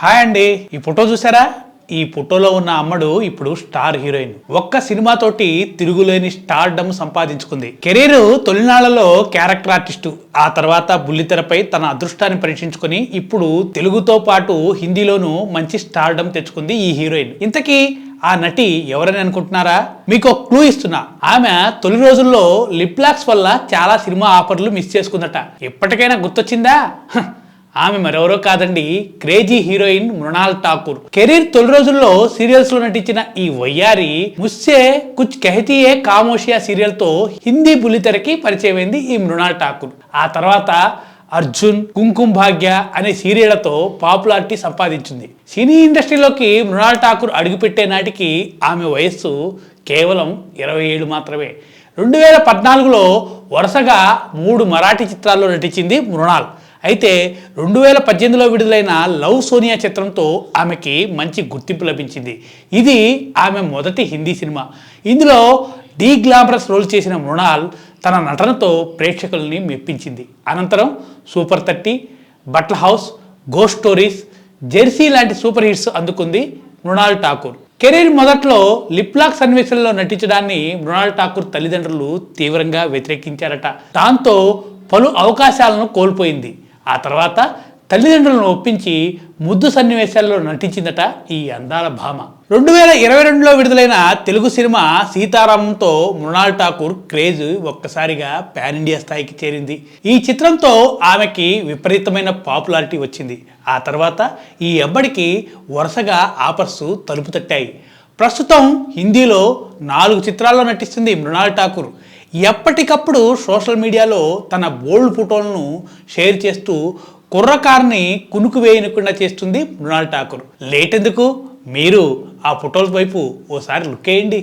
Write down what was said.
Hi అండి, ఈ photo చూసారా? ఈ ఫోటోలో ఉన్న అమ్మడు ఇప్పుడు స్టార్ హీరోయిన్. ఒక్క సినిమాతోటి తిరుగులేని స్టార్డమ్ సంపాదించుకుంది. కెరీర్ తొలినాళ్లలో క్యారెక్టర్ ఆర్టిస్టు, ఆ తర్వాత బుల్లితెరపై తన అదృష్టాన్ని పరీక్షించుకుని ఇప్పుడు తెలుగుతో పాటు హిందీలోనూ మంచి స్టార్డమ్ తెచ్చుకుంది ఈ హీరోయిన్. ఇంతకీ ఆ నటి ఎవరని అనుకుంటున్నారా? మీకు ఒక క్లూ ఇస్తున్నా. ఆమె తొలి రోజుల్లో లిప్లాక్స్ వల్ల చాలా సినిమా ఆఫర్లు మిస్ చేసుకుందట. ఎప్పటికైనా గుర్తొచ్చిందా? ఆమె మరెవరో కాదండి, crazy heroine Mrunal Thakur. Career తొలి రోజుల్లో సీరియల్స్ లో నటించిన ఈ వయ్యారి ముస్సే కుచ్ కహతీయే ఖామోషియా సీరియల్ తో హిందీ బుల్లితెరకి పరిచయమైంది ఈ మృణాల్ ఠాకూర్. ఆ తర్వాత అర్జున్, కుంకుమ్ భాగ్య అనే సీరియళ్లతో పాపులారిటీ సంపాదించింది. సినీ ఇండస్ట్రీలోకి మృణాల్ ఠాకూర్ అడుగుపెట్టే నాటికి ఆమె వయస్సు కేవలం 27 మాత్రమే. 2014లో వరుసగా 3 మరాఠీ చిత్రాల్లో నటించింది మృణాల్. అయితే 2018లో విడుదలైన లవ్ సోనియా చిత్రంతో ఆమెకి మంచి గుర్తింపు లభించింది. ఇది ఆమె మొదటి హిందీ సినిమా. ఇందులో డీ గ్లామరస్ రోల్ చేసిన మృణాల్ తన నటనతో ప్రేక్షకుల్ని మెప్పించింది. అనంతరం Super 30, Batla House, Ghost Stories, Jersey లాంటి సూపర్ హిట్స్ అందుకుంది మృణాల్ ఠాకూర్. కెరీర్ మొదట్లో లిప్లాక్ సన్నివేశంలో నటించడాన్ని మృణాల్ ఠాకూర్ తల్లిదండ్రులు తీవ్రంగా వ్యతిరేకించారట. దాంతో పలు అవకాశాలను కోల్పోయింది. ఆ తర్వాత తల్లిదండ్రులను ఒప్పించి ముద్దు సన్నివేశాల్లో నటించిందట ఈ అందాల భామ. 2022లో విడుదలైన తెలుగు సినిమా సీతారామంతో మృణాల్ ఠాకూర్ క్రేజ్ ఒక్కసారిగా పాన్ ఇండియా స్థాయికి చేరింది. ఈ చిత్రంతో ఆమెకి విపరీతమైన పాపులారిటీ వచ్చింది. ఆ తర్వాత ఈ అబ్బడికి వరుసగా ఆఫర్స్ తలుపు తట్టాయి. ప్రస్తుతం హిందీలో 4 చిత్రాల్లో నటిస్తుంది మృణాల్ ఠాకూర్. ఎప్పటికప్పుడు సోషల్ మీడియాలో తన బోల్డ్ ఫోటోలను షేర్ చేస్తూ కుర్రకారుని కునుకు వేయనకుండా చేస్తుంది మృణాల్ ఠాకూర్. లేట్ ఎందుకు, మీరు ఆ ఫోటోల వైపు ఓసారి లుక్ వేయండి.